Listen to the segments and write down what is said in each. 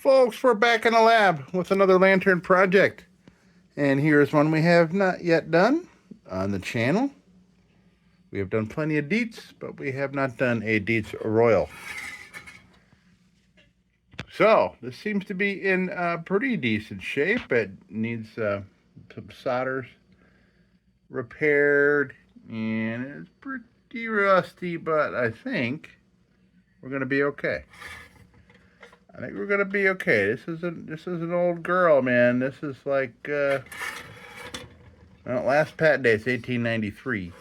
Folks, we're back in the lab with another lantern project. And here's one we have not yet done on the channel. We have done plenty of DIETZ, but we have not done a DIETZ Royal. So, this seems to be in pretty decent shape. It needs some solders repaired, and it's pretty rusty, but I think we're going to be okay. This is an old girl, man. This is like last pat date's 1893.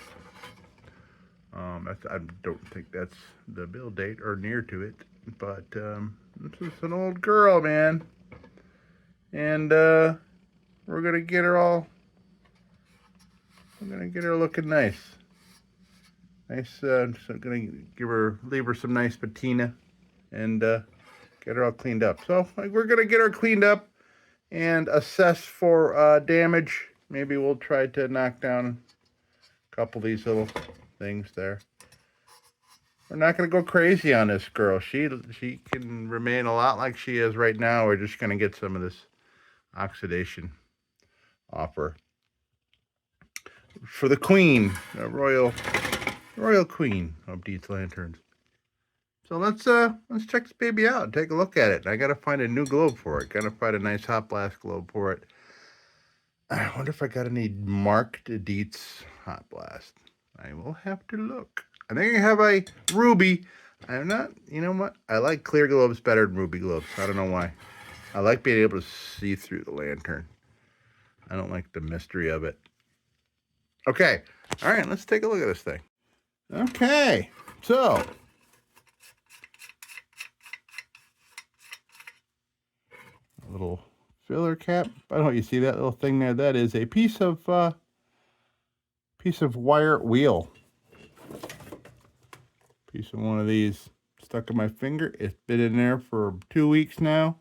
I don't think that's the build date or near to it, but this is an old girl, man. And we're gonna get her looking nice. So I'm gonna leave her some nice patina, and get her all cleaned up. So we're going to get her cleaned up and assess for damage. Maybe we'll try to knock down a couple of these little things there. We're not going to go crazy on this girl. She can remain a lot like she is right now. We're just going to get some of this oxidation off her. For the queen, the royal queen of DIETZ lanterns. So let's check this baby out and take a look at it. I gotta find a new globe for it. Gotta find a nice hot blast globe for it. I wonder if I got any marked DIETZ hot blast. I will have to look. I think I have a ruby. I'm not, you know what? I like clear globes better than ruby globes. I don't know why. I like being able to see through the lantern. I don't like the mystery of it. Okay. All right, let's take a look at this thing. Okay. So, little filler cap. I don't know, you see that little thing there? That is a piece of wire wheel. Piece of one of these stuck in my finger. It's been in there for 2 weeks now.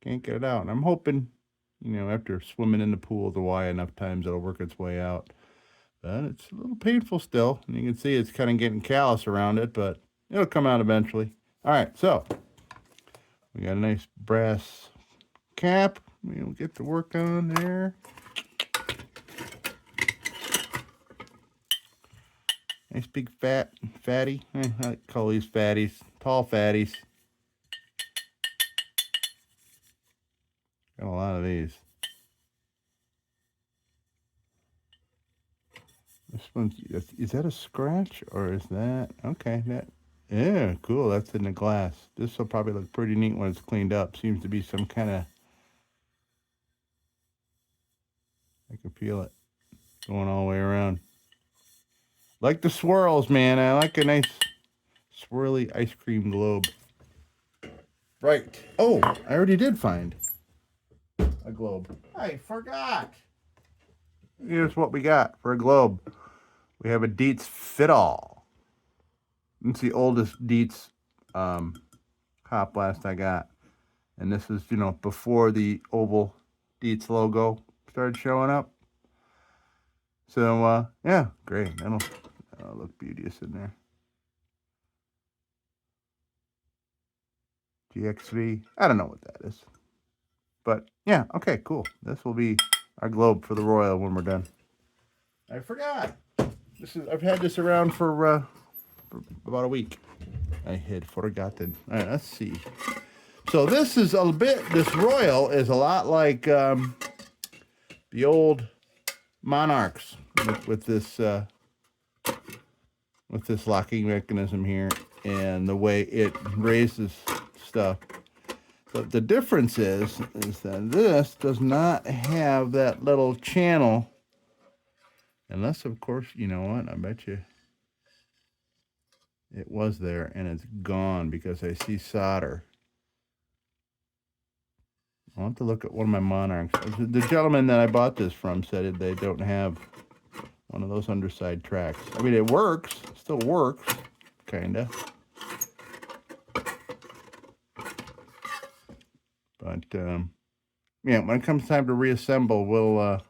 Can't get it out. And I'm hoping, after swimming in the pool of the Y enough times, it'll work its way out. But it's a little painful still. And you can see it's kind of getting callous around it, but it'll come out eventually. All right, so we got a nice brass cap. We'll get to work on there. Nice big fatty. I like to call these fatties. Tall fatties. Got a lot of these. This one's, is that a scratch or is that, okay, yeah, cool, that's in the glass. This will probably look pretty neat when it's cleaned up. Seems to be some kind of, I can feel it going all the way around. Like the swirls, man. I like a nice swirly ice cream globe. Right. Oh, I already did find a globe. I forgot. Here's what we got for a globe. We have a DIETZ Fit-All. It's the oldest DIETZ hot blast I got. And this is, before the oval DIETZ logo started showing up. So, yeah, great. That'll look beauteous in there. GXV. I don't know what that is. But, yeah, okay, cool. This will be our globe for the Royal when we're done. I forgot. I've had this around for about a week. I had forgotten. All right, let's see. So this Royal is a lot like the old Monarchs with this locking mechanism here and the way it raises stuff. But the difference is that this does not have that little channel, unless, of course, you know what, I bet you it was there and it's gone because I see solder. I want to look at one of my Monarchs. The gentleman that I bought this from said they don't have one of those underside tracks. I mean, it works, still works, kinda. But, yeah, when it comes time to reassemble, we'll,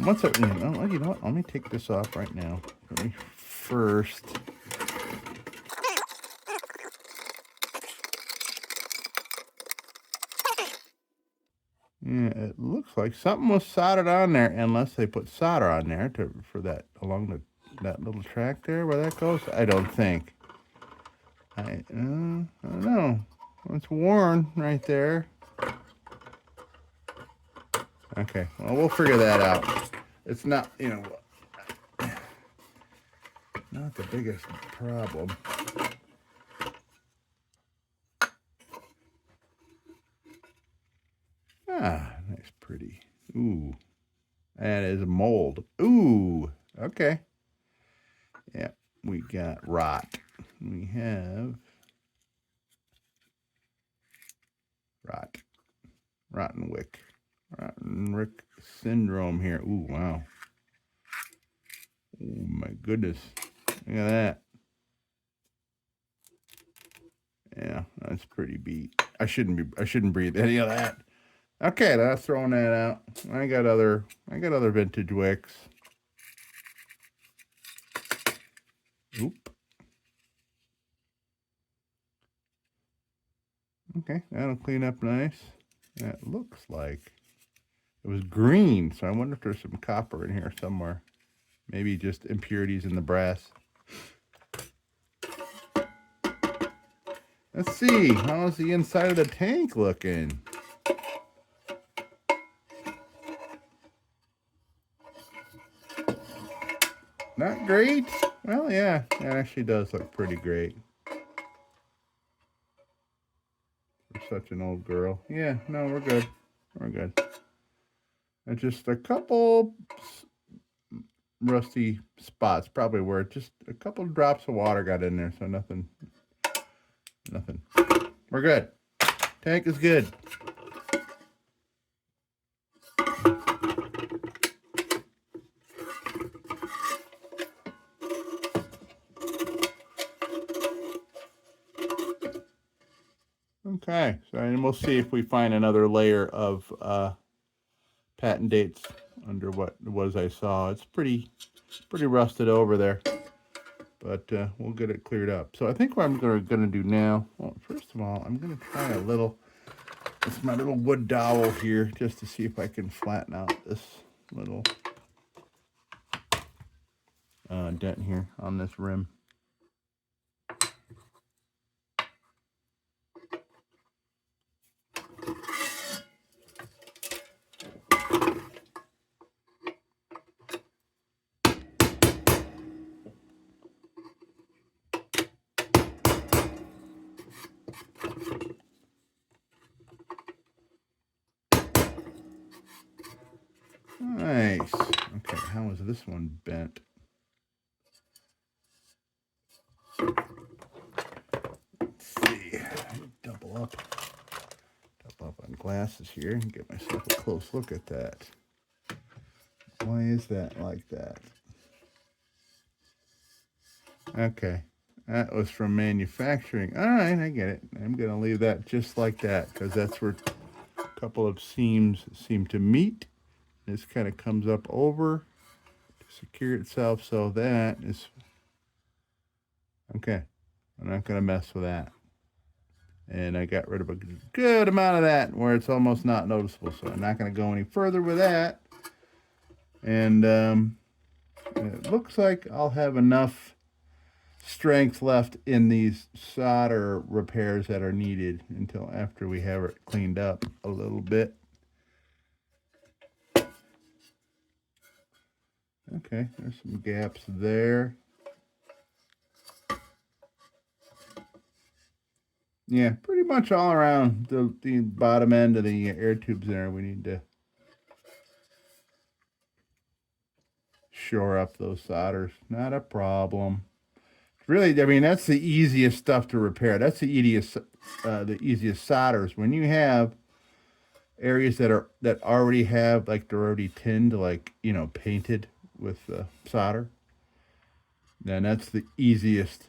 once I, you know what, let me take this off right now. Let me first Yeah, it looks like something was soldered on there, unless they put solder on there for that along that little track there where that goes. I don't think. I don't know. It's worn right there. Okay, well, we'll figure that out. It's not, not the biggest problem. Ah, nice, pretty. Ooh, that is a mold. Ooh, okay. Yeah, we got rot. We have rotten wick syndrome here. Ooh, wow. Oh my goodness, look at that. Yeah, that's pretty beat. I shouldn't breathe any of that. Okay, that's throwing that out. I got other vintage wicks. Oop. Okay, that'll clean up nice. That looks like it was green, so I wonder if there's some copper in here somewhere. Maybe just impurities in the brass. Let's see, how's the inside of the tank looking? Not great? Well, yeah, it actually does look pretty great. For such an old girl. Yeah, no, we're good. We're good. And just a couple rusty spots, probably where just a couple drops of water got in there, so nothing. We're good. Tank is good. Okay, so and we'll see if we find another layer of patent dates under what it was I saw. It's pretty rusted over there, but we'll get it cleared up. So I think what I'm gonna do now, well, first of all, I'm gonna try it's my little wood dowel here, just to see if I can flatten out this little dent here on this rim. Nice. Okay, how is this one bent? Let's see. Double up on glasses here and get myself a close look at that. Why is that like that? Okay, that was from manufacturing. All right, I get it. I'm gonna leave that just like that because that's where a couple of seams seem to meet. This kind of comes up over to secure itself, so that is okay. I'm not gonna mess with that. And I got rid of a good amount of that where it's almost not noticeable, so I'm not going to go any further with that. And it looks like I'll have enough strength left in these solder repairs that are needed until after we have it cleaned up a little bit. Okay, there's some gaps there. Yeah, pretty much all around the bottom end of the air tubes there, we need to shore up those solders. Not a problem. Really, I mean, that's the easiest stuff to repair. That's the easiest solders. When you have areas that already have, like, they're already tinned, like, painted with solder, then that's the easiest.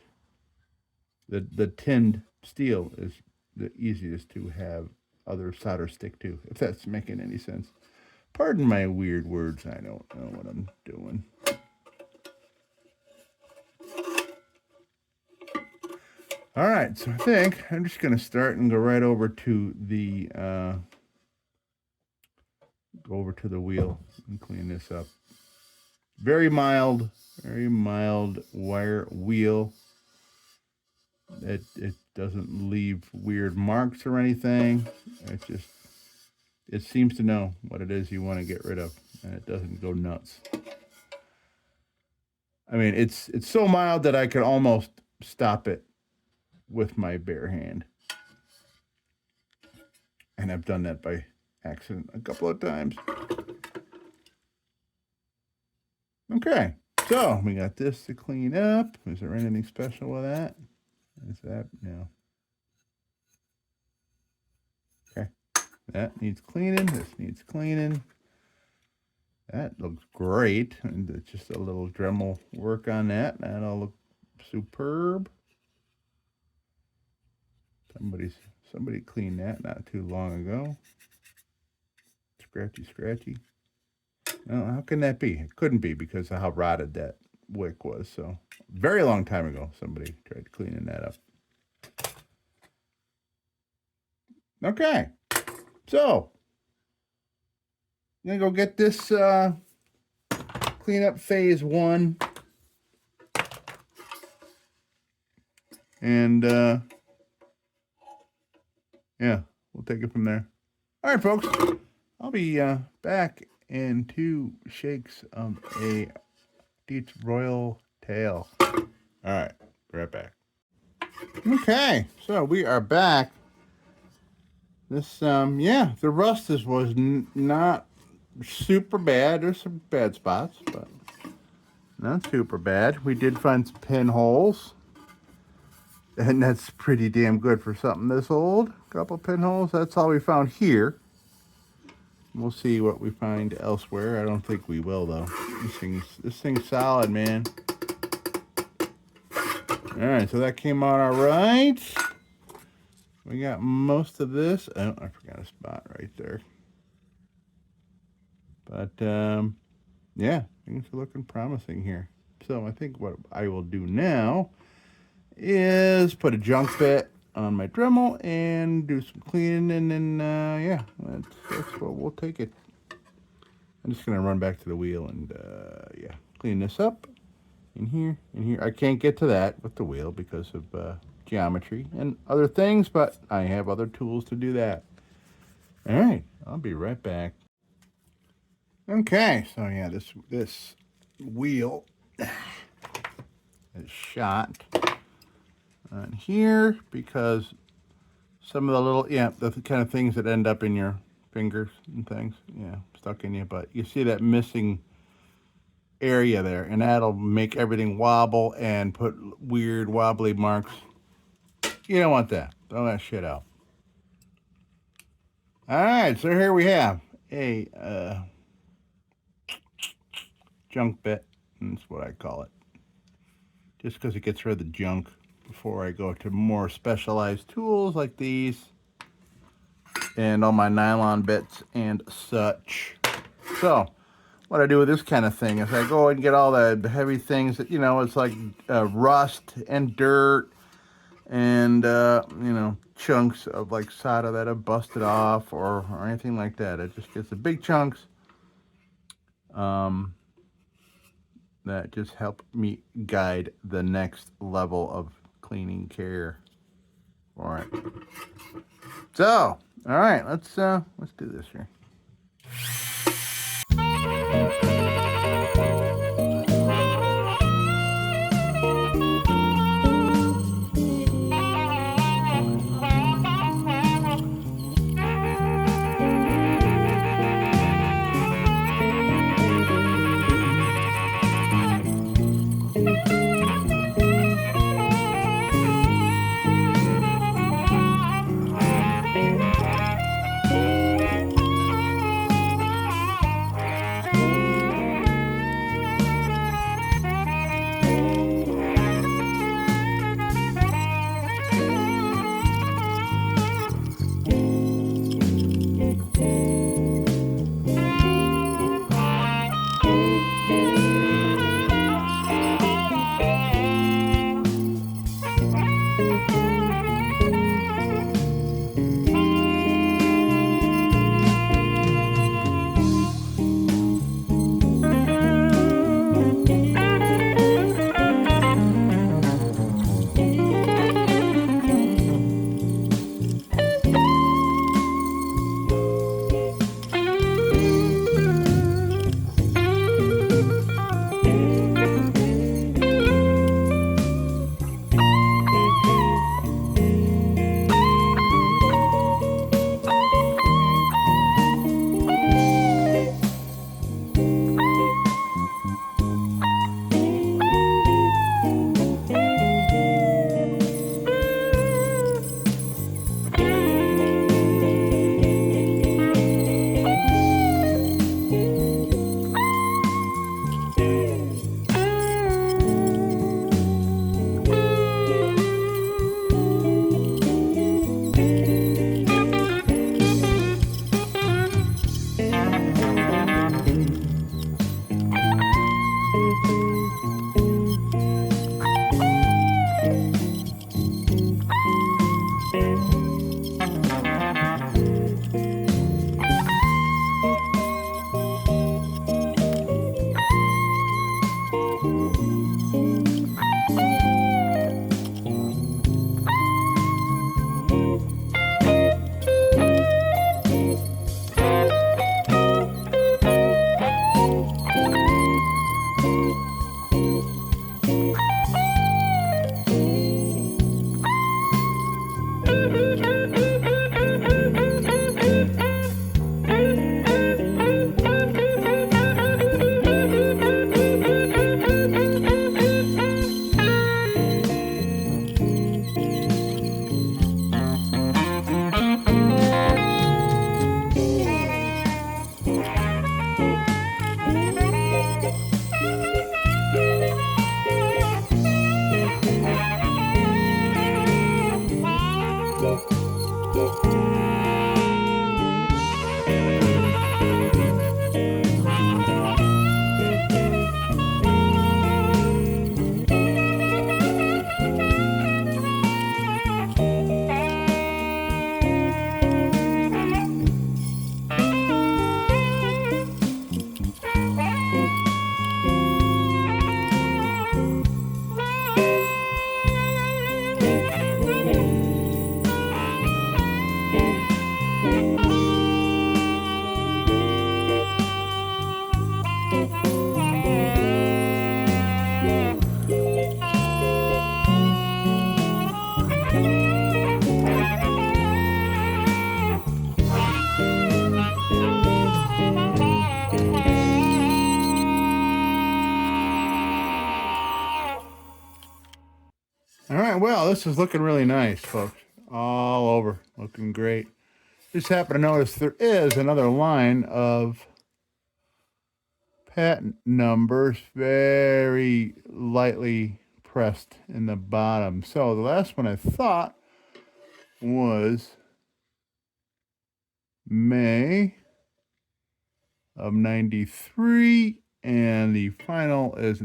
The tinned steel is the easiest to have other solder stick to, if that's making any sense. Pardon my weird words. I don't know what I'm doing. All right, so I think I'm just going to start and go right over to the go over to the wheel and clean this up. Very mild wire wheel. It doesn't leave weird marks or anything. It seems to know what it is you want to get rid of, and it doesn't go nuts. I mean, it's so mild that I could almost stop it with my bare hand. And I've done that by accident a couple of times. Okay, so we got this to clean up. Is there anything special with that? Is that? No. Okay, that needs cleaning. This needs cleaning. That looks great. And just a little Dremel work on that. That'll look superb. Somebody cleaned that not too long ago. Scratchy. No, how can that be? It couldn't be because of how rotted that wick was. So, very long time ago, somebody tried cleaning that up. Okay, so I'm gonna go get this cleanup phase 1, and yeah, we'll take it from there. All right, folks, I'll be back in 2 shakes of a DIETZ Royal tail. All right, be right back. Okay, so we are back. This, yeah, the rust was not super bad. There's some bad spots, but not super bad. We did find some pinholes, and that's pretty damn good for something this old. Couple pinholes. That's all we found here. We'll see what we find elsewhere. I don't think we will, though. This thing's solid, man. All right, so that came out all right. We got most of this. Oh, I forgot a spot right there. But, yeah, things are looking promising here. So I think what I will do now is put a junk bit on my Dremel and do some cleaning, and then, yeah, that's what we'll take it. I'm just going to run back to the wheel and, yeah, clean this up in here. I can't get to that with the wheel because of geometry and other things, but I have other tools to do that. All right, I'll be right back. Okay, so yeah, this wheel is shot on here because some of the little, yeah, the kind of things that end up in your fingers and things, yeah, stuck in you, but you see that missing area there, and that'll make everything wobble and put weird wobbly marks. You don't want that. Throw that shit out. All right, so here we have a junk bit, and that's what I call it, just because it gets rid of the junk before I go to more specialized tools like these and all my nylon bits and such. So what I do with this kind of thing is I go and get all the heavy things that, you know, it's like rust and dirt and, you know, chunks of like solder that have busted off or anything like that. It just gets the big chunks that just help me guide the next level of cleaning care. All right. So, all right, let's do this here. right, well, this is looking really nice, folks. All over, looking great. Just happen to notice there is another line of patent numbers very lightly pressed in the bottom. So the last one I thought was May of 93, and the final is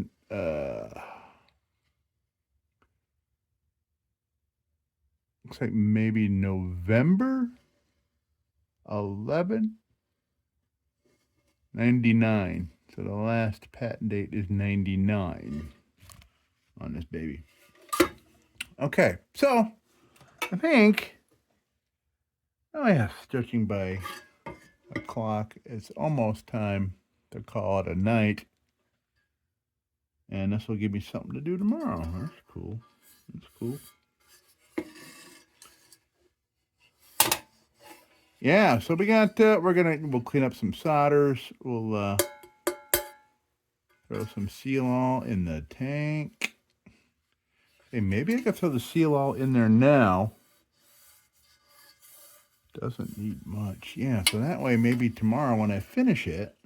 looks like maybe November 11, 99. So the last patent date is 99 on this baby. Okay, so I think, oh yes, judging by the clock, it's almost time to call it a night. And this will give me something to do tomorrow. That's cool. That's cool. Yeah, so we got, we'll clean up some solders. We'll throw some seal all in the tank. Hey, maybe I could throw the seal all in there now. Doesn't need much. Yeah, so that way maybe tomorrow when I finish it,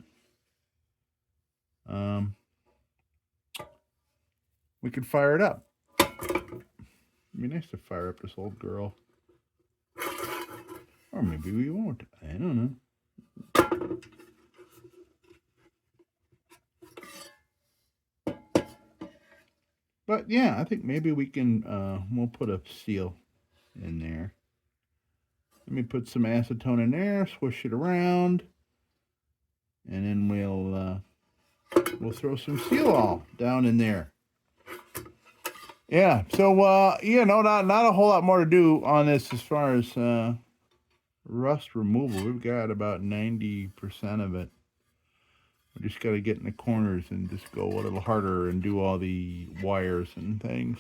we could fire it up. It'd be nice to fire up this old girl. Or maybe we won't. I don't know. But yeah, I think maybe we can, we'll put a seal in there. Let me put some acetone in there, swish it around, and then we'll throw some seal all down in there. Yeah, so, you know, not a whole lot more to do on this as far as rust removal. We've got about 90% of it. We just got to get in the corners and just go a little harder and do all the wires and things.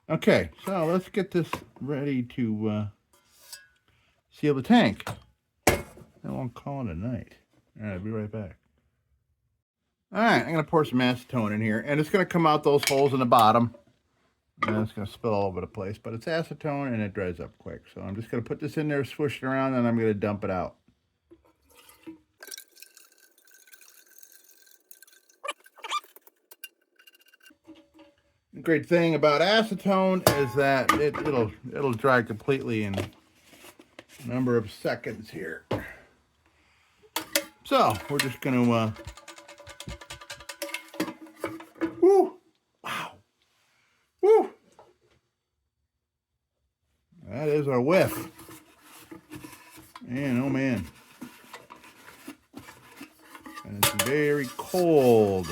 Okay, so let's get this ready to seal the tank. And we'll call it a night. All right, I'll be right back. All right, I'm going to pour some acetone in here, and it's going to come out those holes in the bottom. And it's going to spill all over the place, but it's acetone and it dries up quick. So I'm just going to put this in there, swish it around, and I'm going to dump it out. The great thing about acetone is that it'll dry completely in a number of seconds here. So we're just going to woo, wow, woo. That is our whiff. Man, oh man. And it's very cold.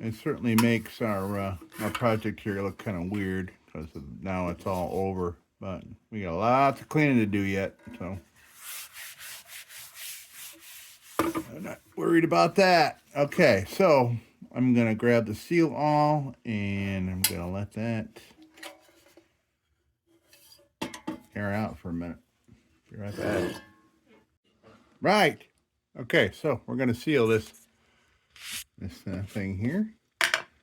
It certainly makes our project here look kind of weird because now it's all over. But we got lots of cleaning to do yet, so I'm not worried about that. Okay, so I'm gonna grab the seal all and I'm gonna let that air out for a minute. Be right back. Right. Okay, so we're gonna seal this thing here.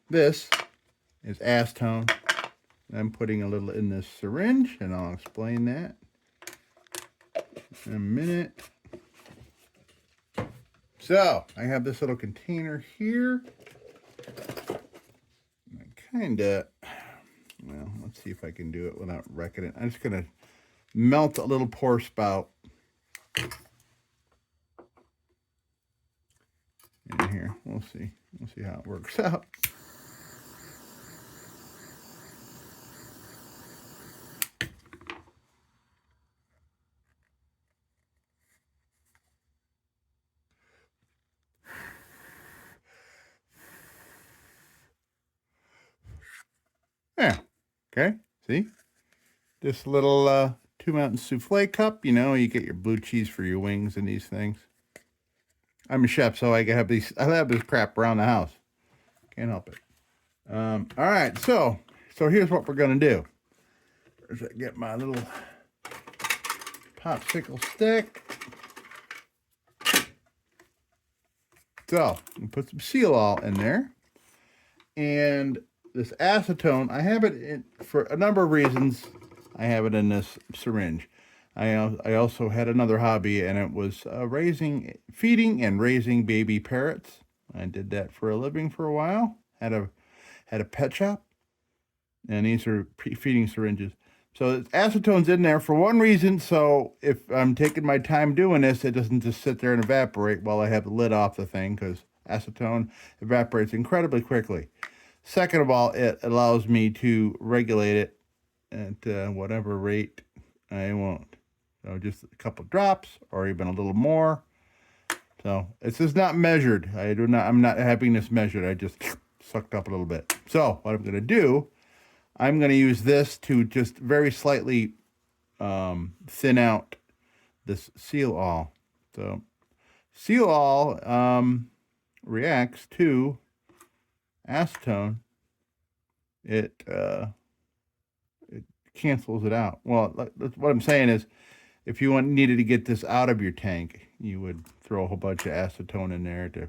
This is acetone. I'm putting a little in this syringe, and I'll explain that in a minute. So I have this little container here. Well, let's see if I can do it without wrecking it. I'm just gonna melt a little pour spout in here. We'll see how it works out. Yeah, okay, see? This little 2 ounce souffle cup, you know, you get your blue cheese for your wings and these things. I'm a chef, so I have this crap around the house. Can't help it. All right, so here's what we're gonna do. First, I get my little popsicle stick. So, we put some Seal-All in there. And this acetone, I have it in, for a number of reasons, I have it in this syringe. I also had another hobby, and it was feeding and raising baby parrots. I did that for a living for a while. Had a pet shop, and these are feeding syringes. So acetone's in there for one reason, so if I'm taking my time doing this, it doesn't just sit there and evaporate while I have the lid off the thing, because acetone evaporates incredibly quickly. Second of all, it allows me to regulate it at whatever rate I want. So just a couple drops or even a little more. So it's just not measured. I'm not having this measured. I just sucked up a little bit. So what I'm going to do, I'm going to use this to just very slightly thin out this Seal-All. So Seal-All reacts to acetone. It cancels it out. Well, what I'm saying is, if you needed to get this out of your tank, you would throw a whole bunch of acetone in there to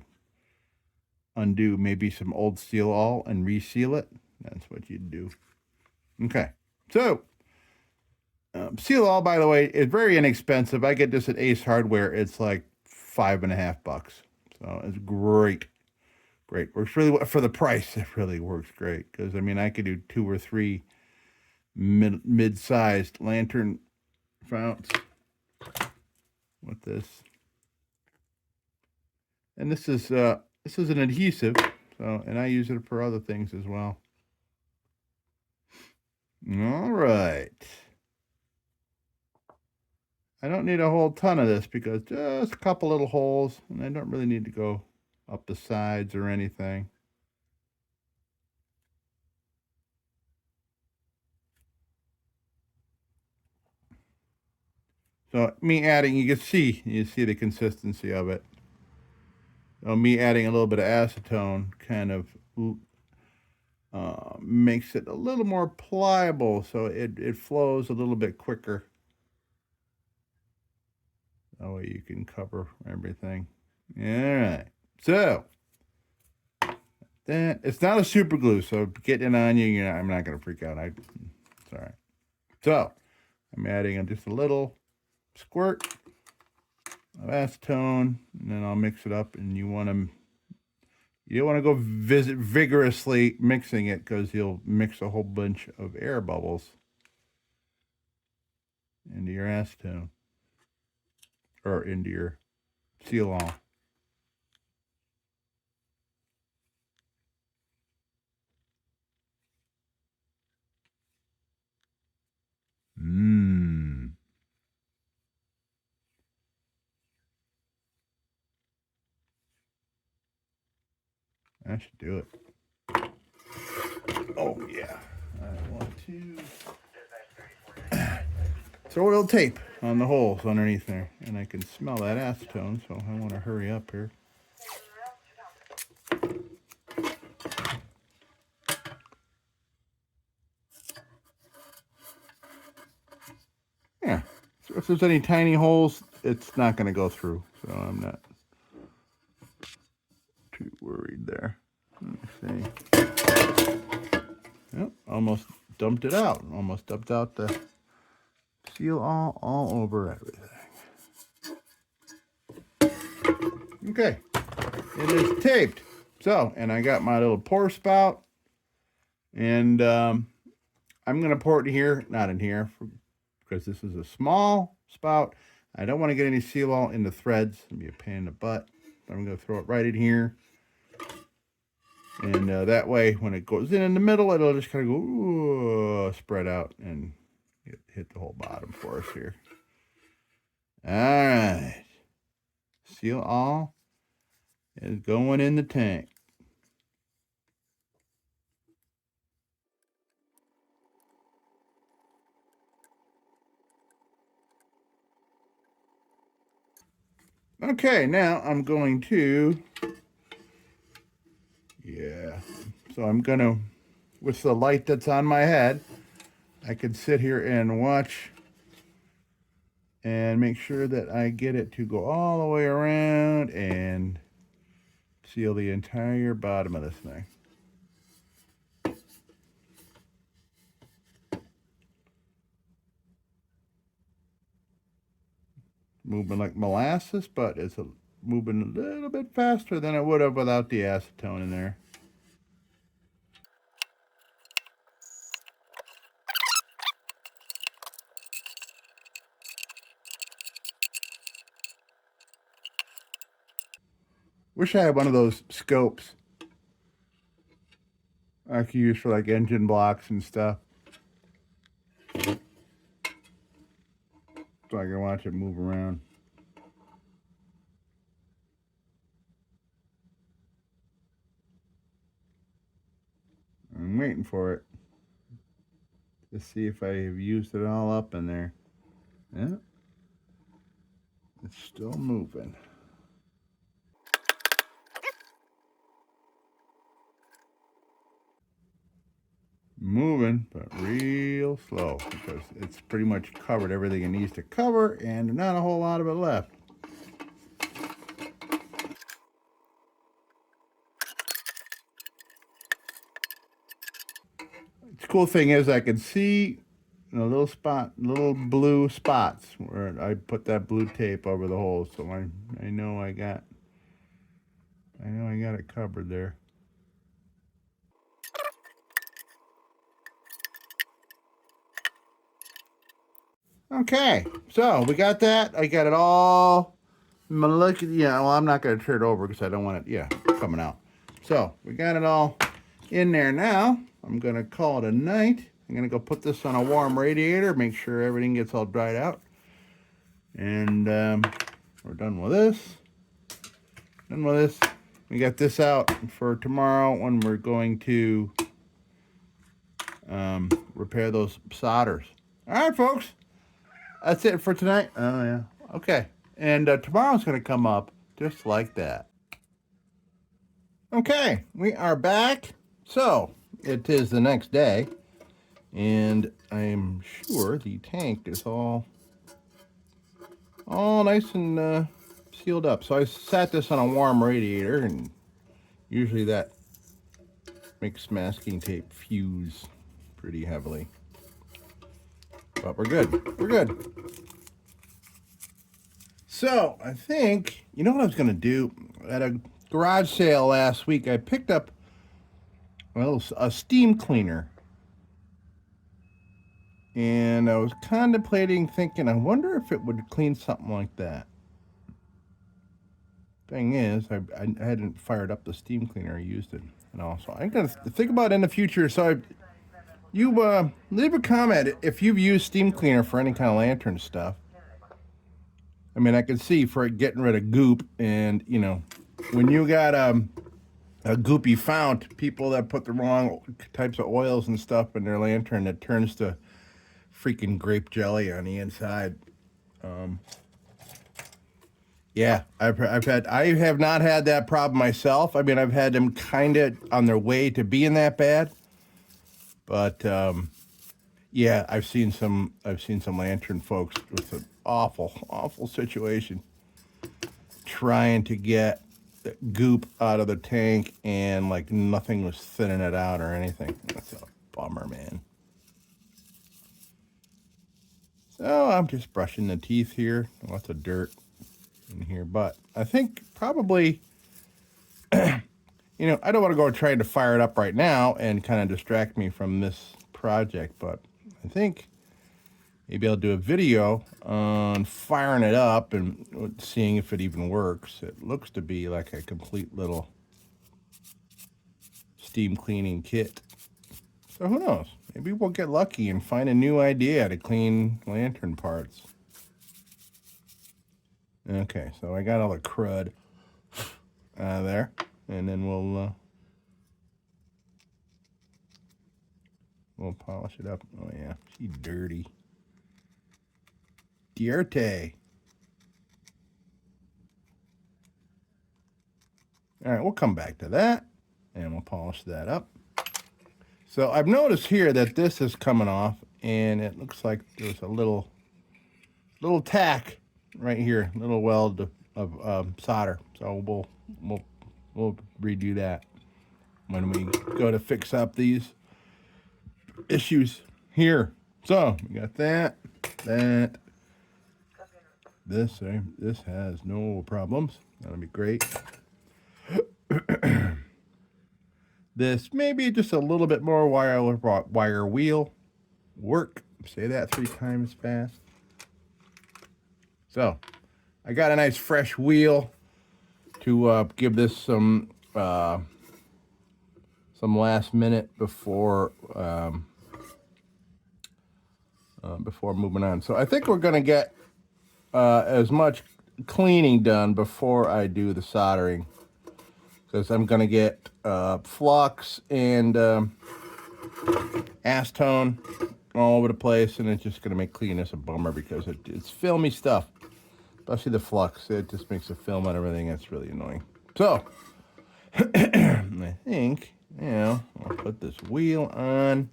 undo maybe some old Seal-All and reseal it. That's what you'd do. Okay, so Seal-All, by the way, is very inexpensive. I get this at Ace Hardware. It's like $5.50. So it's great. Great. Works really well for the price. It really works great, because I mean, I could do 2 or 3 mid-sized lantern founts with this. And this is an adhesive, so, and I use it for other things as well. All right. I don't need a whole ton of this, because just a couple little holes, and I don't really need to go up the sides or anything. So me adding, you see the consistency of it. So me adding a little bit of acetone kind of makes it a little more pliable, so it flows a little bit quicker. That way you can cover everything. All right. So that it's not a super glue, so getting it on you, I'm not going to freak out. It's all right. So I'm adding just a little squirt of acetone, and then I'll mix it up. And you don't want to go vigorously mixing it, because you'll mix a whole bunch of air bubbles into your acetone, or into your Seal-All. I should do it. Oh yeah, I want to throw a little tape on the holes underneath there, and I can smell that acetone, so I want to hurry up here. Yeah, so if there's any tiny holes, it's not going to go through, so I'm not too worried there. Let me see. Yep, almost dumped it out. Almost dumped out the Seal-All all over everything. Okay, it is taped. So, and I got my little pour spout, and I'm going to pour it here, not in here, because this is a small spout. I don't want to get any Seal-All in the threads. It'll be a pain in the butt. I'm going to throw it right in here. And that way, when it goes in the middle, it'll just kind of go, ooh, spread out and hit the whole bottom for us here. All right. Seal-All is going in the tank. Okay, now I'm going to, so I'm going to, with the light that's on my head, I could sit here and watch and make sure that I get it to go all the way around and seal the entire bottom of this thing. Moving like molasses, but it's moving a little bit faster than it would have without the acetone in there. Wish I had one of those scopes I could use for like engine blocks and stuff, so I can watch it move around. I'm waiting for it to see if I have used it all up in there. Yeah, it's still moving. Moving, but real slow because it's pretty much covered everything it needs to cover and not a whole lot of it left. The cool thing is I can see a little blue spots where I put that blue tape over the holes, so I know I got it covered there. Okay, so we got that. I got it all. Yeah, well, I'm not going to turn it over because I don't want it, coming out. So we got it all in there now. I'm going to call it a night. I'm going to go put this on a warm radiator, make sure everything gets all dried out. And we're done with this. We got this out for tomorrow when we're going to repair those solders. All right, folks. That's it for tonight. Oh, yeah. Okay. And tomorrow's going to come up just like that. Okay. We are back. So, it is the next day. And I'm sure the tank is all nice and sealed up. So I sat this on a warm radiator, and usually that makes masking tape fuse pretty heavily. But we're good. We're good. So I think, you know what I was going to do? At a garage sale last week, I picked up a steam cleaner. And I was contemplating, thinking, I wonder if it would clean something like that. Thing is, I hadn't fired up the steam cleaner. I used it. And also, I got to think about it in the future. So you leave a comment if you've used steam cleaner for any kind of lantern stuff. I mean, I can see for getting rid of goop, and you know, when you got a goopy fount, people that put the wrong types of oils and stuff in their lantern, that turns to freaking grape jelly on the inside. Yeah, I have not had that problem myself. I mean, I've had them kind of on their way to being that bad, but yeah, I've seen some lantern folks with an awful situation trying to get the goop out of the tank, and like nothing was thinning it out or anything. That's a bummer, man. So I'm just brushing the teeth here. Lots of dirt in here, but I think probably, you know, I don't want to go trying to fire it up right now and kind of distract me from this project, but I think maybe I'll do a video on firing it up and seeing if it even works. It looks to be like a complete little steam cleaning kit. So who knows? Maybe we'll get lucky and find a new idea to clean lantern parts. Okay, so I got all the crud out of there, and then we'll polish it up. Oh yeah, she's dirty. DIETZ. All right, we'll come back to that, and we'll polish that up. So I've noticed here that this is coming off, and it looks like there's a little little tack right here, little weld of solder. So we'll redo that when we go to fix up these issues here. So we got that. This has no problems. That'll be great. This maybe just a little bit more wire wheel work. Say that 3 times fast. So I got a nice fresh wheel to give this some last minute before moving on. So I think we're gonna get as much cleaning done before I do the soldering, because I'm gonna get flux and acetone all over the place, and it's just gonna make cleaning this a bummer because it's filmy stuff, especially the flux. It just makes a film on everything. That's really annoying. So I think, I'll put this wheel on.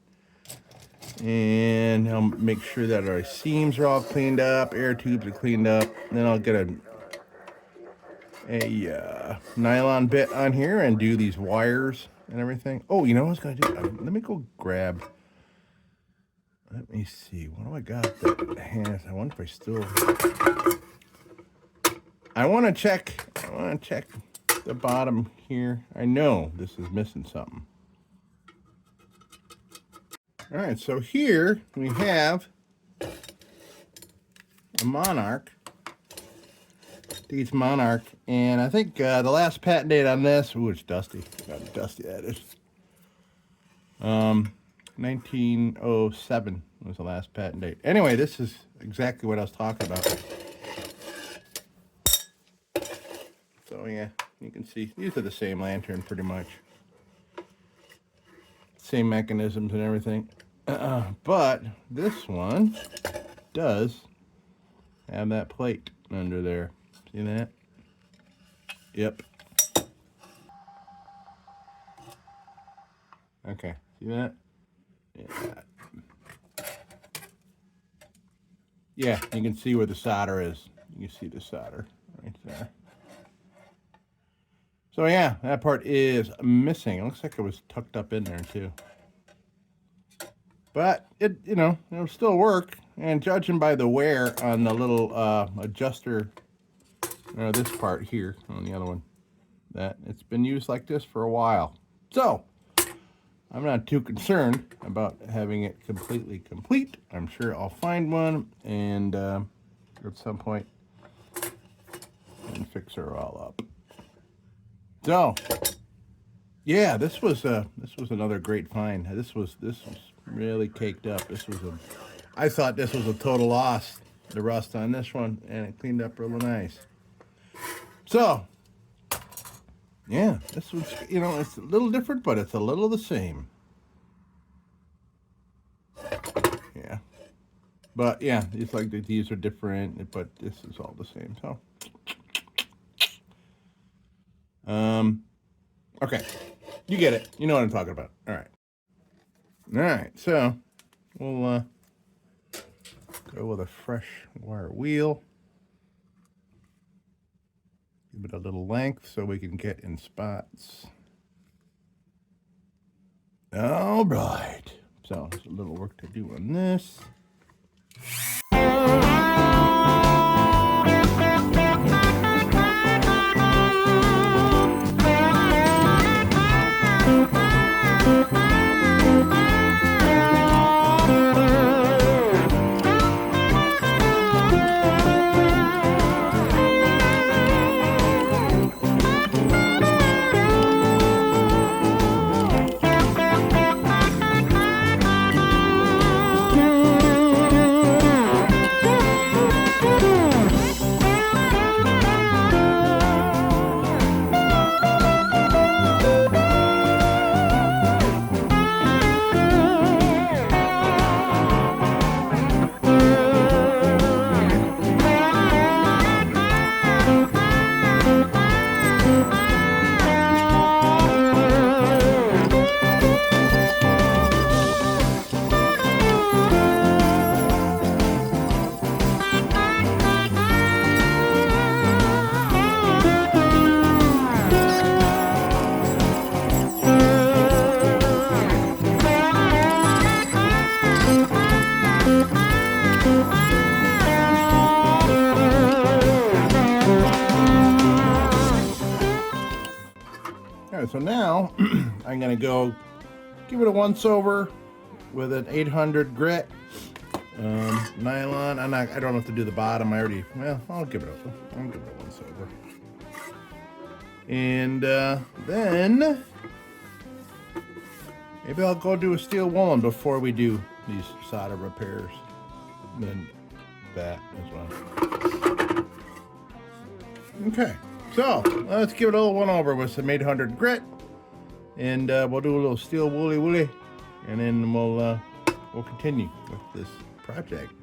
And I'll make sure that our seams are all cleaned up, air tubes are cleaned up. Then I'll get a nylon bit on here and do these wires and everything. Oh, you know what I was going to do? Let me go grab. Let me see. What do I got that has? I wonder if I still. I want to check the bottom here. I know this is missing something. All right, so here we have a Monarch, DIETZ Monarch, and I think the last patent date on this, ooh, it's dusty. Look how dusty that is. 1907 was the last patent date. Anyway, this is exactly what I was talking about. So yeah, you can see these are the same lantern pretty much. Same mechanisms and everything. But this one does have that plate under there. See that? Yep. Okay, see that? Yeah, you can see where the solder is. You can see the solder right there. So yeah, that part is missing. It looks like it was tucked up in there too. But it'll still work. And judging by the wear on the little adjuster, this part here on the other one, that it's been used like this for a while. So I'm not too concerned about having it completely complete. I'm sure I'll find one and at some point and fix her all up. So yeah, this was another great find. This was really caked up. I thought this was a total loss, the rust on this one, and it cleaned up real nice. So yeah, this was, it's a little different, but it's a little the same. Yeah, but yeah, it's like these are different, but this is all the same. So okay, you get it. You know what I'm talking about. All right, so we'll go with a fresh wire wheel. Give it a little length so we can get in spots. All right, so there's a little work to do on this. right, so now I'm gonna go give it a once over with an 800 grit nylon. I don't have to do the bottom. I'll give it a once over. And then maybe I'll go do a steel woolen before we do these solder repairs. And then that as well. Okay, so let's give it a little one over with some 800 grit, and we'll do a little steel woolly, and then we'll continue with this project.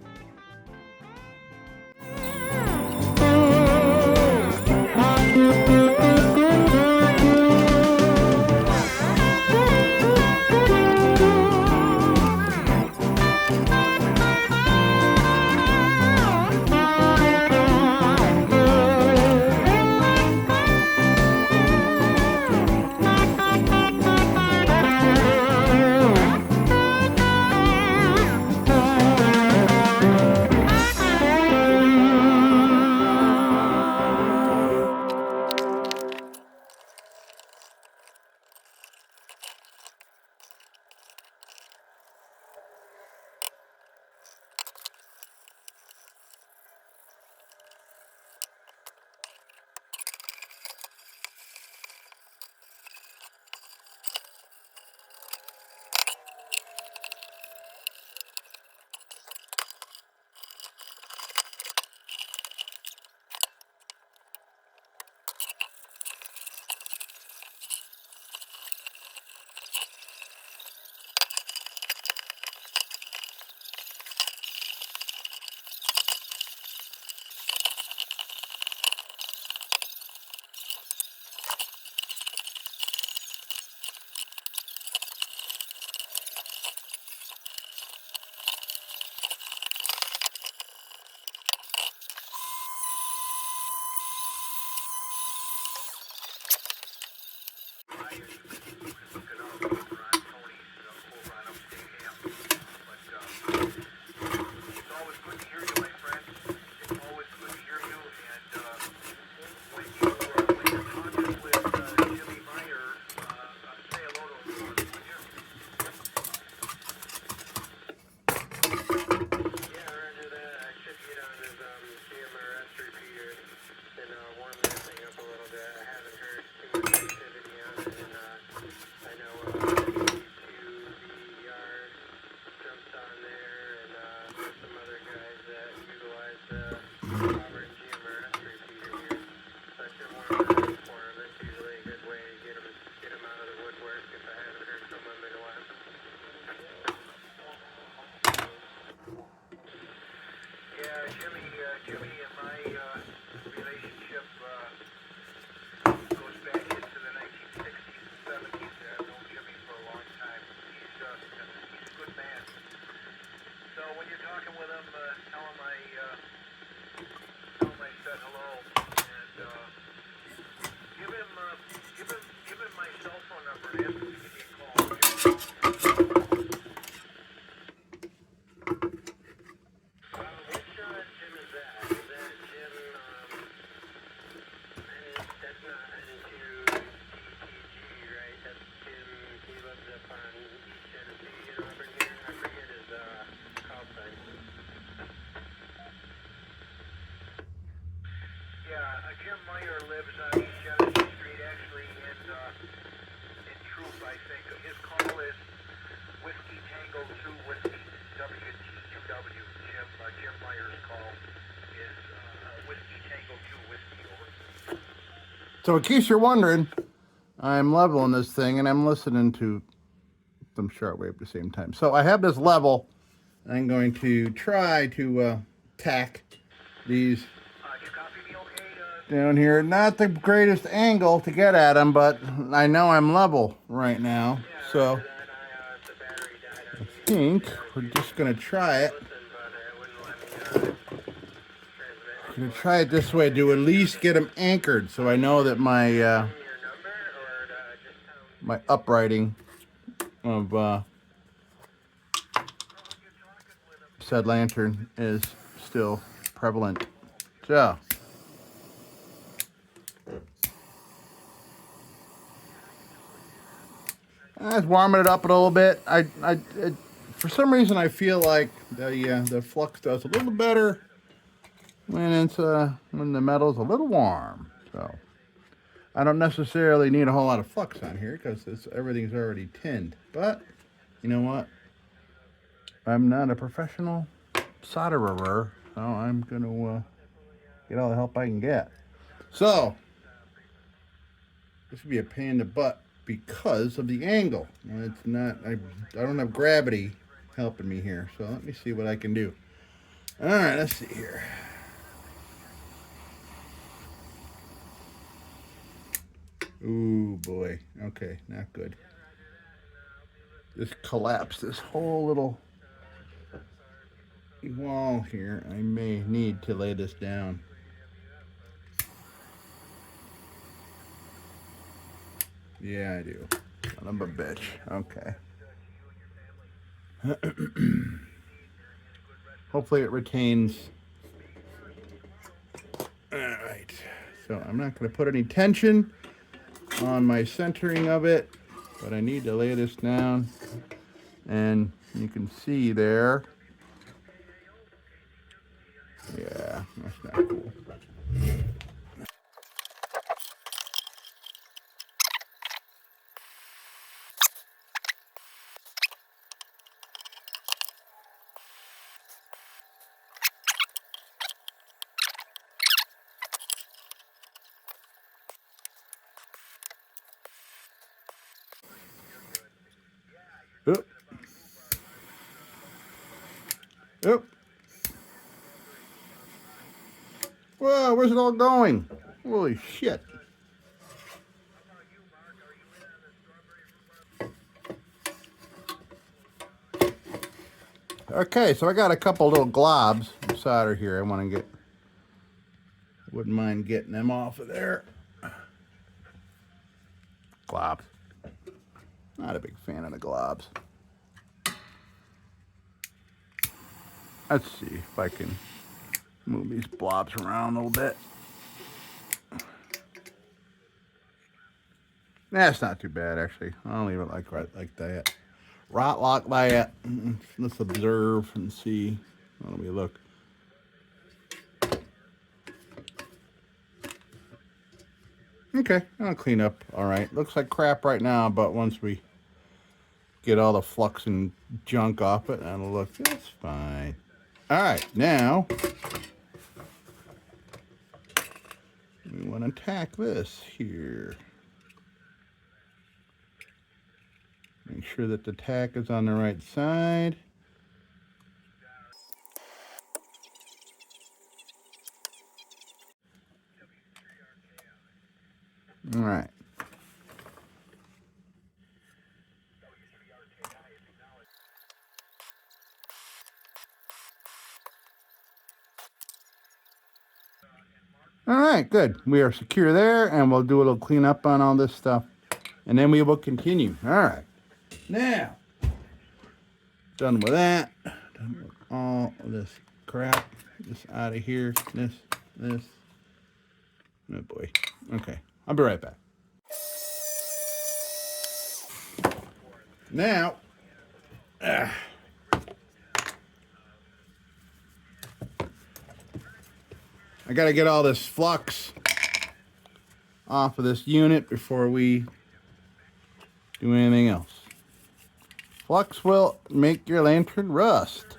Jimmy and my relationship goes back into the 1960s and 70s. I've known Jimmy for a long time. He's a good man. So when you're talking with him, tell him I said hello, and give him my cell phone number and ask him to give me a call. Jim Meyer lives on East Genesee Street, actually, in Troop, I think. His call is Whiskey Tango 2 Whiskey WT2W. Jim Meyer's call is Whiskey Tango 2 Whiskey, over. So in case you're wondering, I'm leveling this thing and I'm listening to some shortwave at the same time. So I have this level. I'm going to try to tack these down here. Not the greatest angle to get at them, but I know I'm level right now. So I think we're just going to try it. I'm going to try it this way to at least get them anchored so I know that my my uprighting of said lantern is still prevalent. So I was warming it up a little bit. For some reason, I feel like the flux does a little better when when the metal's a little warm. So I don't necessarily need a whole lot of flux on here because everything's already tinned. But you know what? I'm not a professional solderer, so I'm gonna get all the help I can get. So this would be a pain in the butt because of the angle. It's not. I don't have gravity helping me here. So let me see what I can do. All right, let's see here. Ooh boy. Okay, not good. Just collapse this whole little wall here. I may need to lay this down. Yeah, I do. Son of a bitch. Okay. Hopefully it retains. All right. So I'm not going to put any tension on my centering of it, but I need to lay this down. And you can see there. Yeah, that's not cool. Oop. Oop. Whoa, where's it all going? Holy shit. Okay, so I got a couple little globs of solder here. I want to get, wouldn't mind getting them off of there. Globs. Not a big fan of the globs. Let's see if I can move these blobs around a little bit. That's not too bad, actually. I'll leave it right like that. Right like that. Let's observe and see. Let me look. Okay, I'll clean up. All right. Looks like crap right now, but once we get all the flux and junk off it, that'll look just fine. All right, now we want to tack this here. Make sure that the tack is on the right side. All right. All right, good. We are secure there, and we'll do a little cleanup on all this stuff, and then we will continue. All right. Now, done with that. Done with all of this crap. This out of here. This. Oh boy. Okay. I'll be right back. Now, I got to get all this flux off of this unit before we do anything else. Flux will make your lantern rust.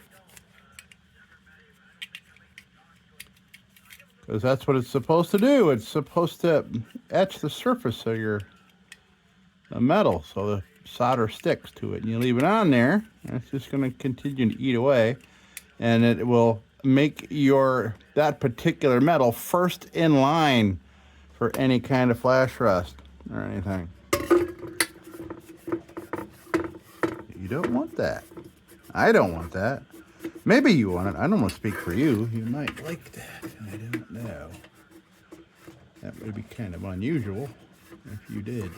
Because that's what it's supposed to do. It's supposed to etch the surface of the metal so the solder sticks to it. And you leave it on there, and it's just going to continue to eat away. And it will make that particular metal first in line for any kind of flash rust or anything. You don't want that. I don't want that. Maybe you want it. I don't want to speak for you. You might like that. I don't know. That would be kind of unusual if you did.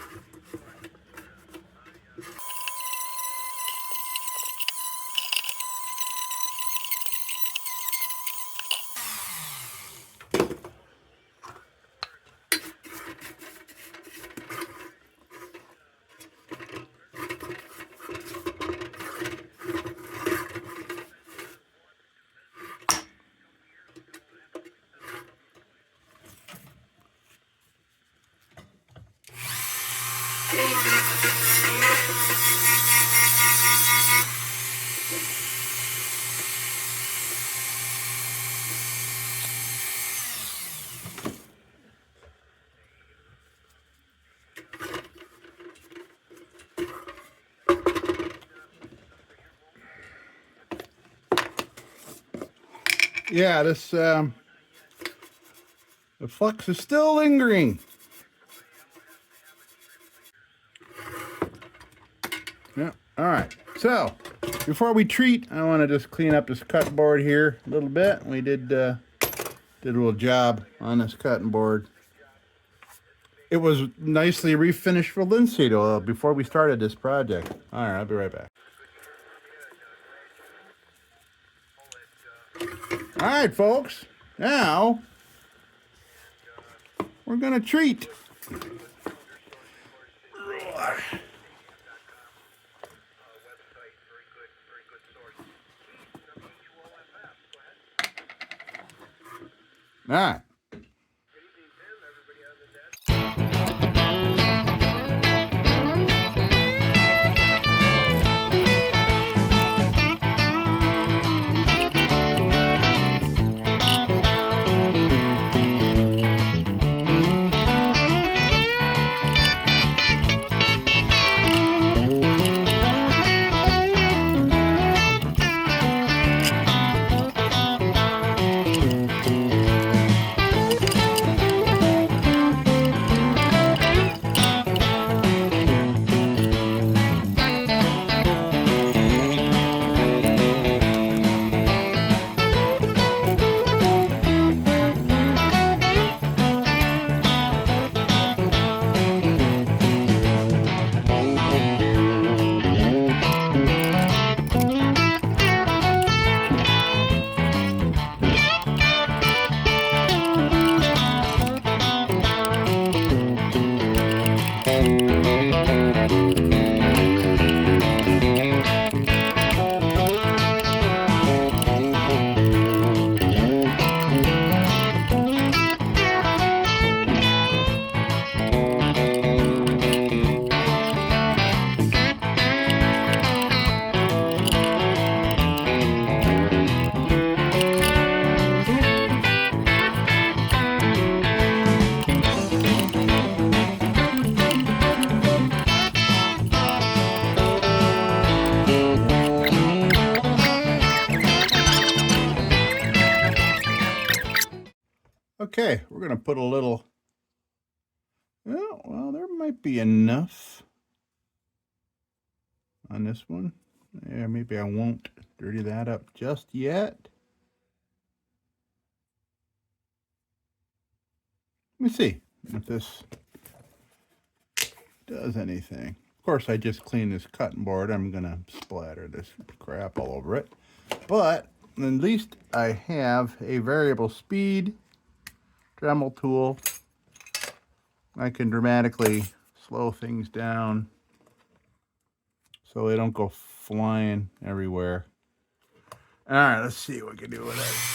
Yeah, this the flux is still lingering. Yeah. All right. So before we treat, I want to just clean up this cutting board here a little bit. We did a little job on this cutting board. It was nicely refinished for linseed oil before we started this project. All right, I'll be right back. All right, folks. Now we're gonna treat. All right. Okay, we're gonna put a little. Oh, well, there might be enough on this one. Yeah, maybe I won't dirty that up just yet. Let me see if this does anything. Of course, I just cleaned this cutting board. I'm gonna splatter this crap all over it. But at least I have a variable speed Dremel tool. I can dramatically slow things down so they don't go flying everywhere. All right, let's see what we can do with it.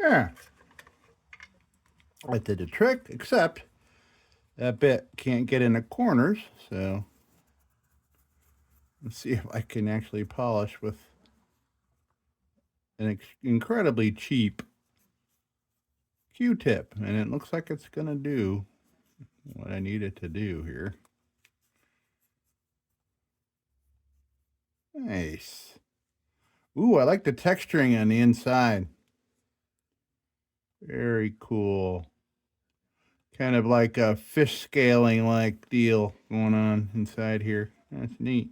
Yeah, that did the trick, except that bit can't get in the corners, so let's see if I can actually polish with an incredibly cheap Q-tip, and it looks like it's gonna do what I need it to do here. Nice. Ooh, I like the texturing on the inside. Very cool. Kind of like a fish scaling like deal going on inside here. That's neat.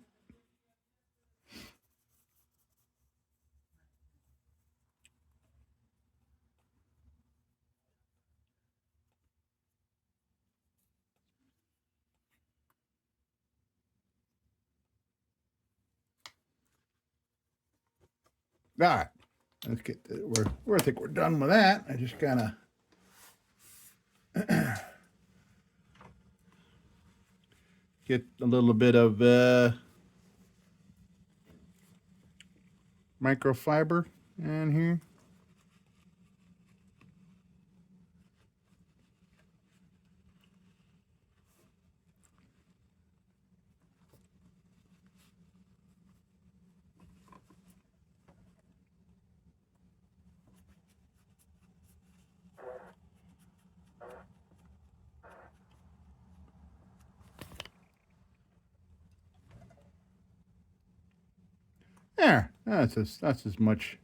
All right, let's get I think we're done with that. I just gotta get a little bit of microfiber in here. There, that's as much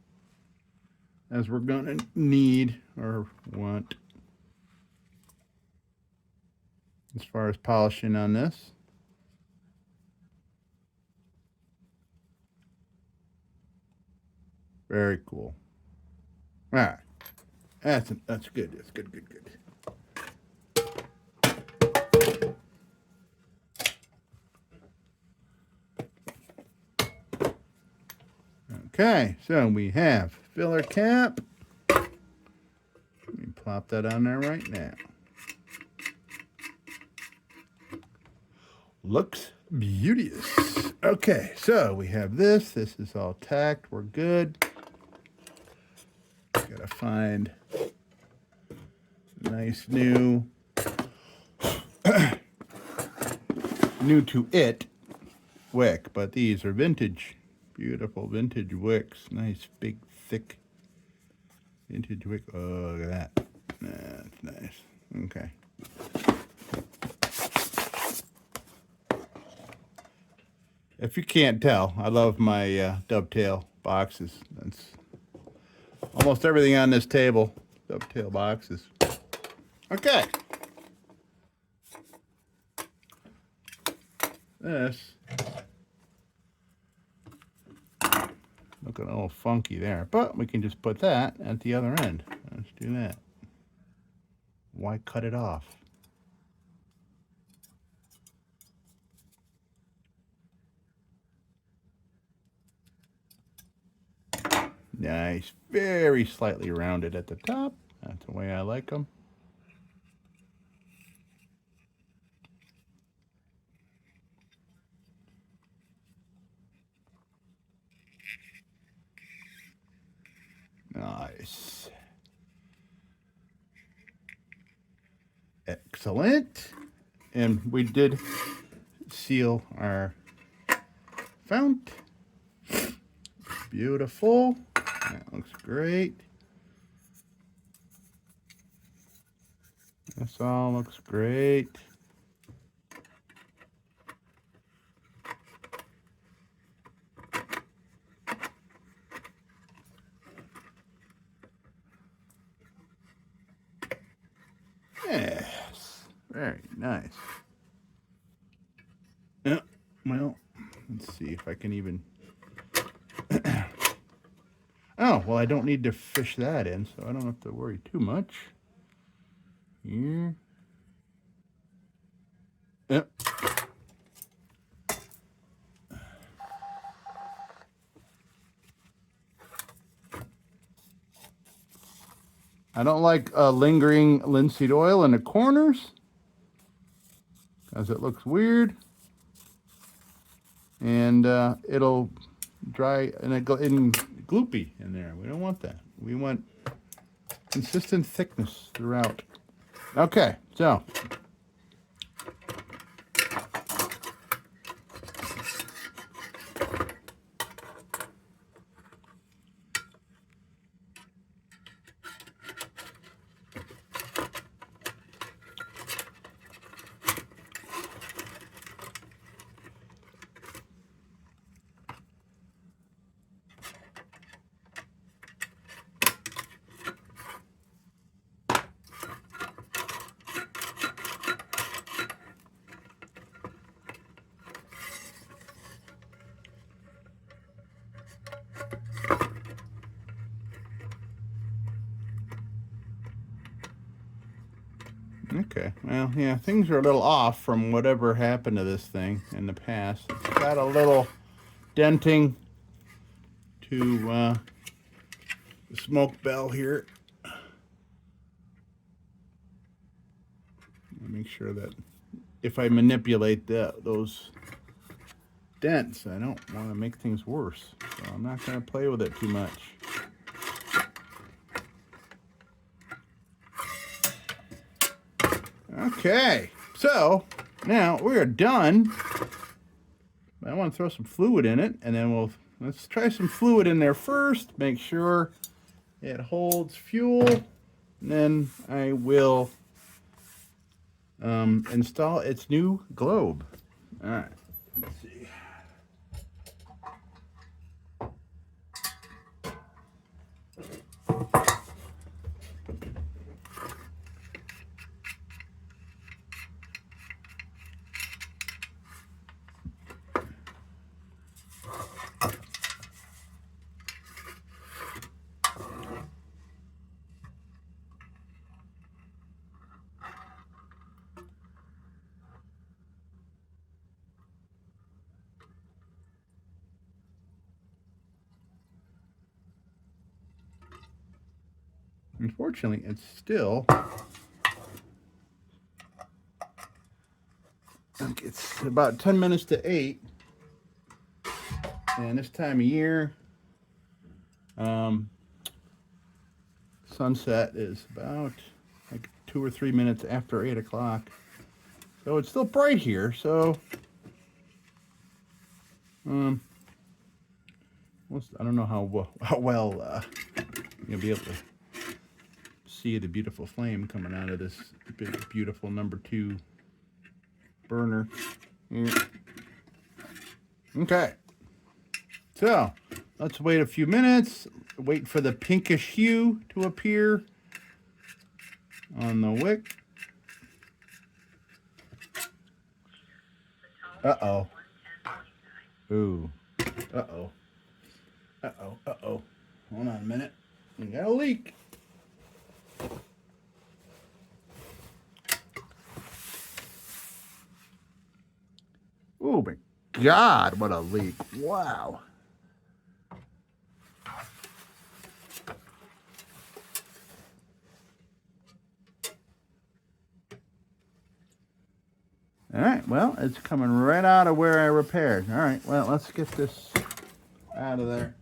as we're gonna need or want as far as polishing on this. Very cool. All right, that's good. That's good. Okay, so we have filler cap. Let me plop that on there right now. Looks beauteous. Okay, so we have this. This is all tacked. We're good. Gotta find a nice new to it wick, but these are vintage. Beautiful vintage wicks. Nice, big, thick vintage wick. Oh, look at that. That's nice. Okay. If you can't tell, I love my dovetail boxes. That's almost everything on this table. Dovetail boxes. Okay. This. Looking a little funky there, but we can just put that at the other end. Let's do that. Why cut it off? Nice, very slightly rounded at the top. That's the way I like them. Nice. Excellent. And we did seal our fount. Beautiful. That looks great. This all looks great. Yes, very nice. Yeah, well, let's see if I can even... Oh, well, I don't need to fish that in, so I don't have to worry too much. Here. Yep. I don't like lingering linseed oil in the corners because it looks weird, and it'll dry and gloopy in there. We don't want that. We want consistent thickness throughout. Okay, so Okay, well, yeah, things are a little off from whatever happened to this thing in the past. It's got a little denting to the smoke bell here. Make sure that if I manipulate those dents, I don't want to make things worse. So I'm not going to play with it too much. Okay, so now we are done. I want to throw some fluid in it, and then let's try some fluid in there first. Make sure it holds fuel, and then I will install its new globe. All right, let's see. Unfortunately, it's still, it's about 10 minutes to 8, and this time of year, sunset is about like 2 or 3 minutes after 8 o'clock. So it's still bright here, so I don't know how well you'll be able to see the beautiful flame coming out of this big, beautiful #2 burner here. Okay, so let's wait a few minutes, wait for the pinkish hue to appear on the wick. Uh-oh. Ooh. Uh-oh. Uh-oh. Uh-oh. Hold on a minute. We got a leak. Oh my God, what a leak. Wow. All right, well, it's coming right out of where I repaired. All right, well, let's get this out of there.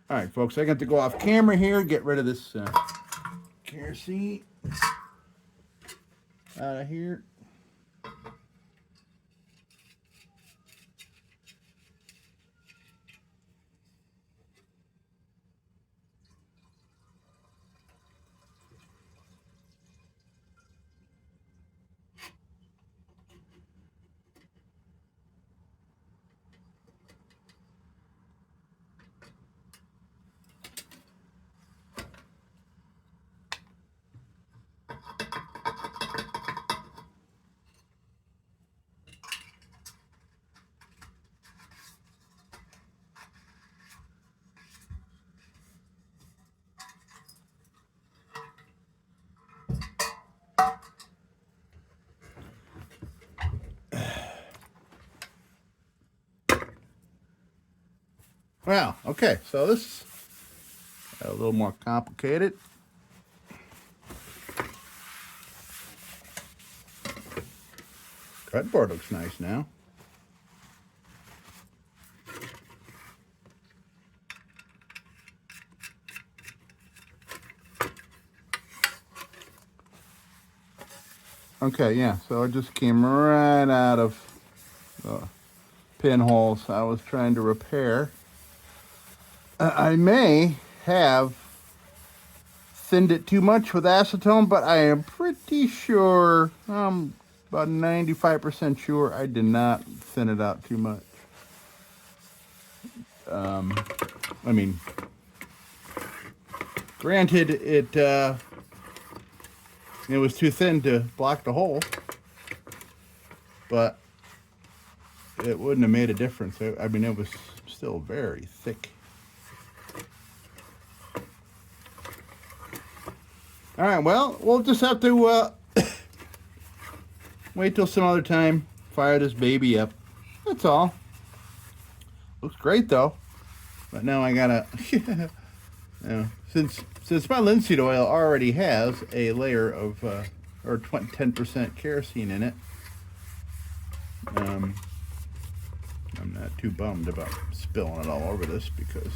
All right, folks, I got to go off camera here, get rid of this kerosene out of here. Well, okay, so this is a little more complicated. Cutboard looks nice now. Okay, yeah, so it just came right out of the pinholes I was trying to repair. I may have thinned it too much with acetone, but I am pretty sure, I'm about 95% sure I did not thin it out too much. I mean, granted, it was too thin to block the hole, but it wouldn't have made a difference. I mean, it was still very thick. All right, well, we'll just have to wait till some other time, fire this baby up. That's all. Looks great though. But now I gotta, you know, since my linseed oil already has a layer of, or 10% kerosene in it, I'm not too bummed about spilling it all over this because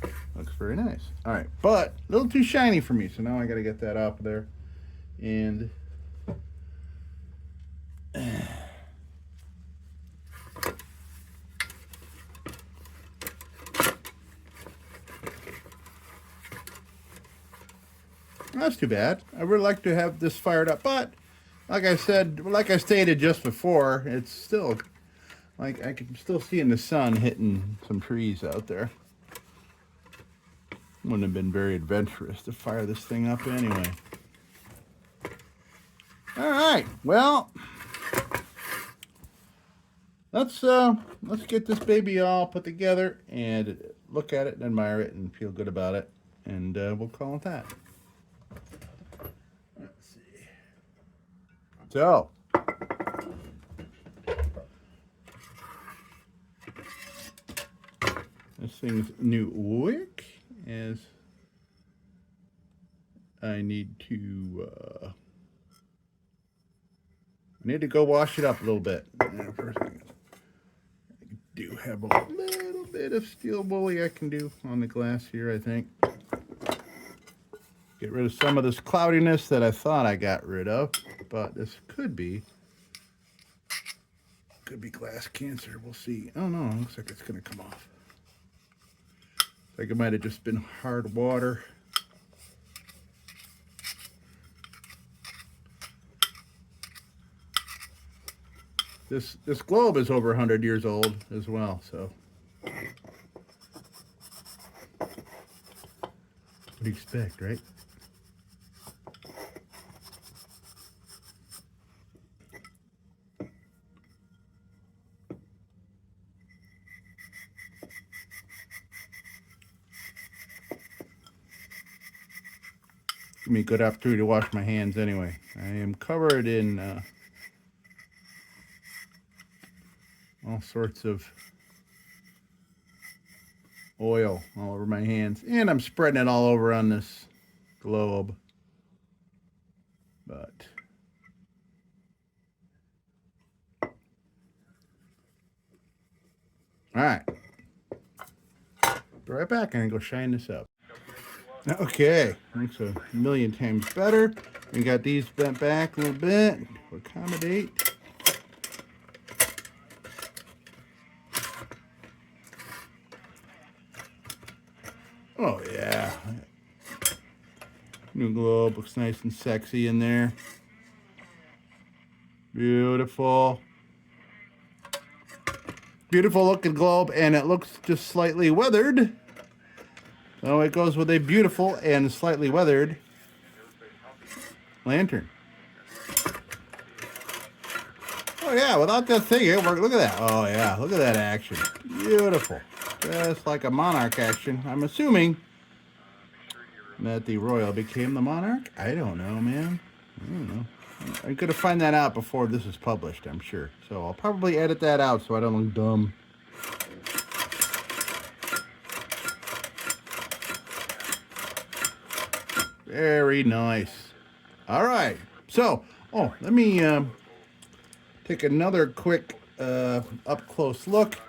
it looks very nice. All right, but a little too shiny for me, so now I gotta get that off of there. And that's too bad. I would like to have this fired up, but like I said, like I stated just before, it's still like I can still see in the sun hitting some trees out there. Wouldn't have been very adventurous to fire this thing up anyway. All right, well, let's get this baby all put together and look at it and admire it and feel good about it, and we'll call it that. Let's see. So, this thing's new wick is I need to go wash it up a little bit. First thing is, I do have a little bit of steel woolly I can do on the glass here, I think. Get rid of some of this cloudiness that I thought I got rid of, but this could be glass cancer. We'll see. Oh no, it looks like it's gonna come off. Like it might have just been hard water. This globe is over 100 years old as well, so what do you expect, right? Give me a good opportunity to wash my hands anyway. I am covered in all sorts of oil all over my hands, and I'm spreading it all over on this globe. But all right, be right back and go shine this up. Okay, looks a million times better. We got these bent back a little bit to accommodate. Oh yeah, new globe looks nice and sexy in there. Beautiful. Beautiful looking globe, and it looks just slightly weathered. So it goes with a beautiful and slightly weathered lantern. Oh yeah, without that thing, it worked. Look at that. Oh yeah, look at that action. Beautiful. Just like a Monarch action. I'm assuming that the Royal became the Monarch. I don't know, man. I don't know. I'm going to find that out before this is published, I'm sure. So I'll probably edit that out so I don't look dumb. Very nice. All right. So, let me take another quick up-close look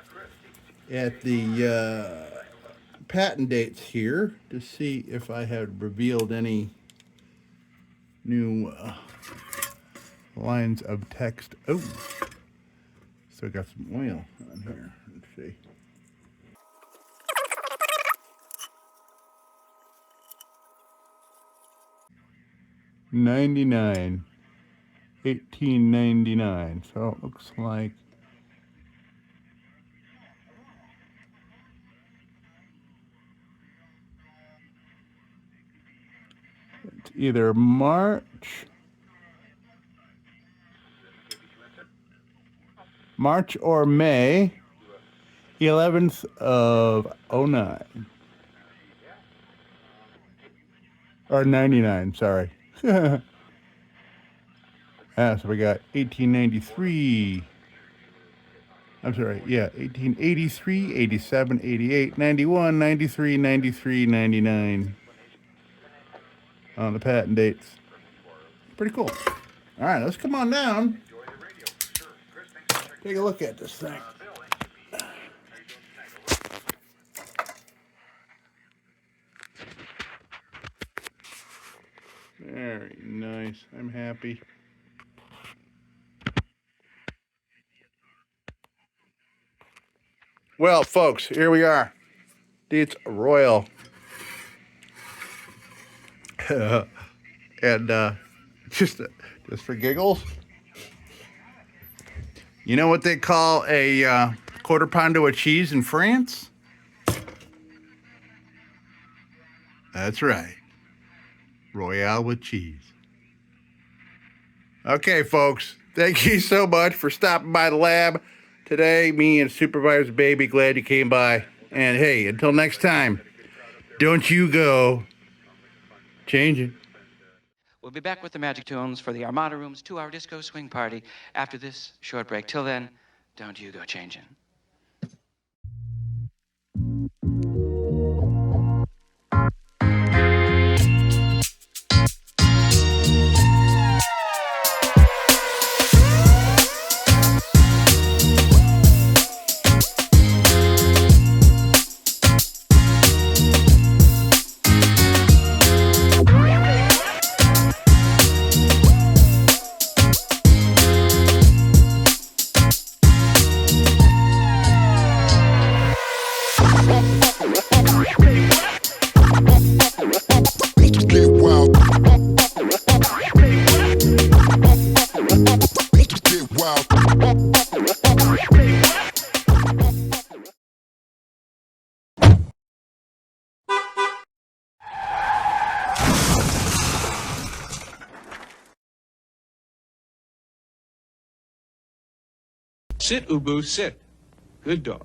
at the patent dates here to see if I have revealed any new lines of text. Oh, so I got some oil on here. Let's see. $99, $18.99. So it looks like it's either March March or May 11th of 09. Or 99, sorry. So we got 1893. I'm sorry, yeah, 1883, 87, 88, 91, 93, 93, 99 on the patent dates. Pretty cool. All right, let's come on down. Take a look at this thing. Very nice. I'm happy. Well, folks, here we are. DIETZ Royal. And just for giggles, you know what they call a quarter pounder of cheese in France? That's right. Royale with cheese. Okay, folks. Thank you so much for stopping by the lab today. Me and Supervisor Baby, glad you came by. And hey, until next time, don't you go changing. We'll be back with the Magic Tunes for the Armada Room's 2-hour disco swing party after this short break. Till then, don't you go changing. Sit, Ubu, sit. Good dog.